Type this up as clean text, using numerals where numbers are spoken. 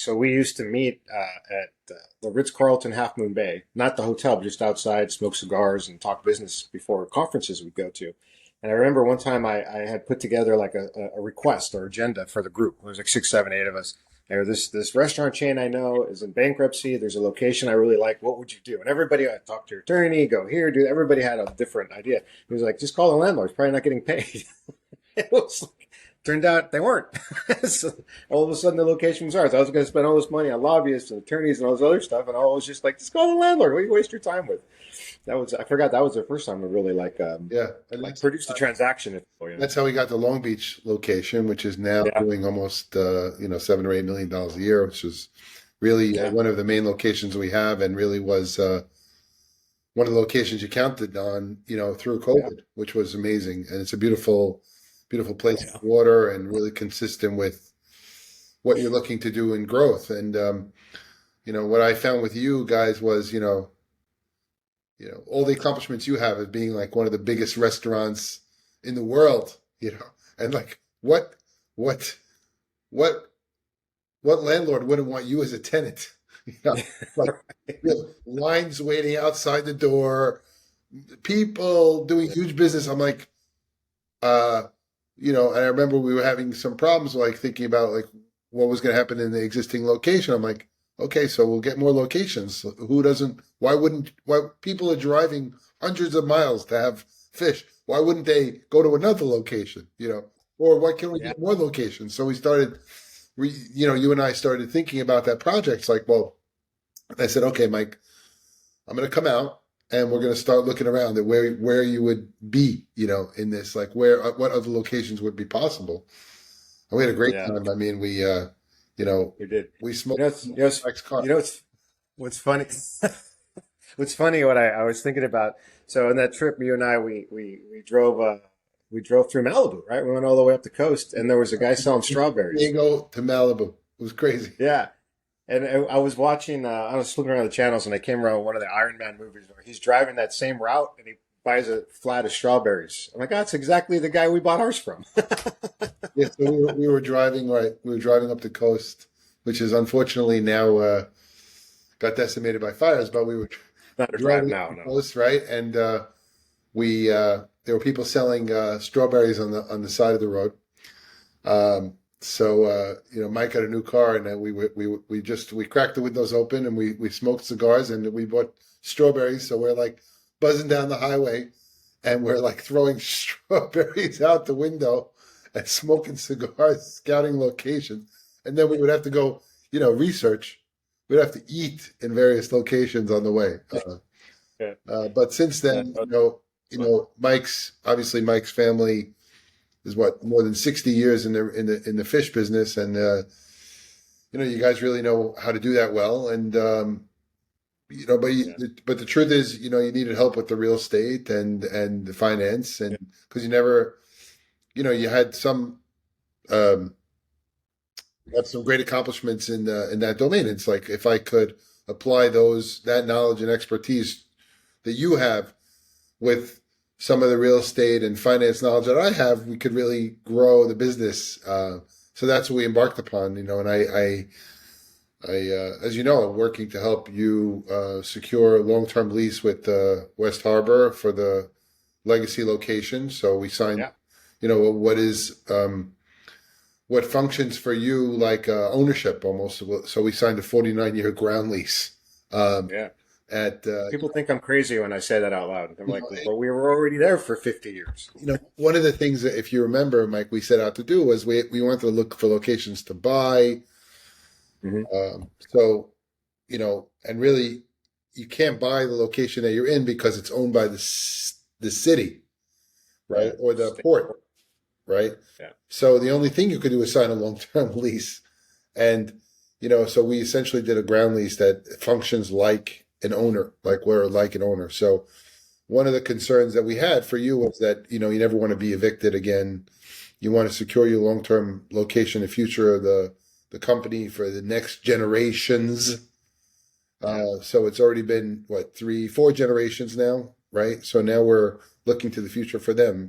So we used to meet at the Ritz-Carlton Half Moon Bay, not the hotel, but just outside, smoke cigars and talk business before conferences we'd go to. And I remember one time I had put together like a request or agenda for the group. There was like six, seven, eight of us. There, this restaurant chain I know is in bankruptcy. There's a location I really like. What would you do? And everybody, I talked to your attorney, go here, do. Everybody had a different idea. He was like, just call the landlord. He's probably not getting paid. It was like, turned out they weren't. So all of a sudden the location was ours. I was going to spend all this money on lobbyists and attorneys and all this other stuff, and I was just like, just call the landlord. What do you waste your time with? That was I forgot that was the first time we really Yeah, and like produced a transaction. If you know. that's how we got the Long Beach location, which is now Yeah, doing almost $7 or $8 million a year, which is really yeah, one of the main locations we have, and really was one of the locations you counted on, through yeah, COVID, which was amazing. And it's a beautiful, beautiful place yeah, with water and really consistent with what you're looking to do in growth. And what I found with you guys was, all the accomplishments you have as being like one of the biggest restaurants in the world, and like what, what, what landlord wouldn't want you as a tenant? You know, like lines waiting outside the door, people doing huge business. I'm like, uh, and I remember we were having some problems, like thinking about like what was going to happen in the existing location. I'm like, okay, so we'll get more locations. Who doesn't? Why people are driving hundreds of miles to have fish? Why wouldn't they go to another location? Or why can't we yeah, get more locations? So we started, you and I started thinking about that project. It's like, well, I said, okay, Mike, I'm going to come out and we're going to start looking around at where you would be, in this, like what other locations would be possible. And we had a great yeah. time. I mean, you know, We did. we You know, smoked it's, you know, it's, Mike's you car. know, it's, what's funny. What's funny, what I was thinking about. So on that trip, you and I, we drove through Malibu, right? We went all the way up the coast, and there was a guy selling strawberries. Diego to Malibu. It was crazy. Yeah, and I was watching. I was flipping around the channels, and I came around one of the Iron Man movies where he's driving that same route, and he buys a flat of strawberries. I'm like, that's exactly the guy we bought ours from. Yeah, so we were driving, right. We were driving up the coast, which is unfortunately now got decimated by fires, but we were Not a drive driving up now, the no. coast, right? And we there were people selling strawberries on the side of the road. So Mike got a new car, and then we cracked the windows open, and we smoked cigars, and we bought strawberries. So we're like buzzing down the highway, and we're like throwing strawberries out the window and smoking cigars, scouting locations, and then we would have to go, research. We'd have to eat in various locations on the way. Yeah, But since that then, was fun. Mike's family is what, more than 60 years in the fish business, and you guys really know how to do that well. And Yeah, but the truth is, you needed help with the real estate and the finance, and yeah, because you never, you had um, some great accomplishments in that domain. It's like if I could apply that knowledge and expertise that you have with some of the real estate and finance knowledge that I have, we could really grow the business. So that's what we embarked upon, and as you know, I'm working to help you secure a long-term lease with West Harbor for the legacy location. So we signed, yeah, what functions for you like ownership almost. So we signed a 49-year ground lease yeah. at People think I'm crazy when I say that out loud. I'm you like, know, well, we were already there for 50 years. one of the things that, if you remember, Mike, we set out to do was we wanted to look for locations to buy. Hmm. So, and really, you can't buy the location that you're in because it's owned by the city, right, Yeah, or the stay port, put. right? Yeah, So the only thing you could do is sign a long-term lease, and so we essentially did a ground lease that functions like an owner, like we're like an owner. So one of the concerns that we had for you was that you never want to be evicted again. You want to secure your long-term location, the future of the company for the next generations. yeah. So it's already been what, 3, 4 generations now, right? So now we're looking to the future for them.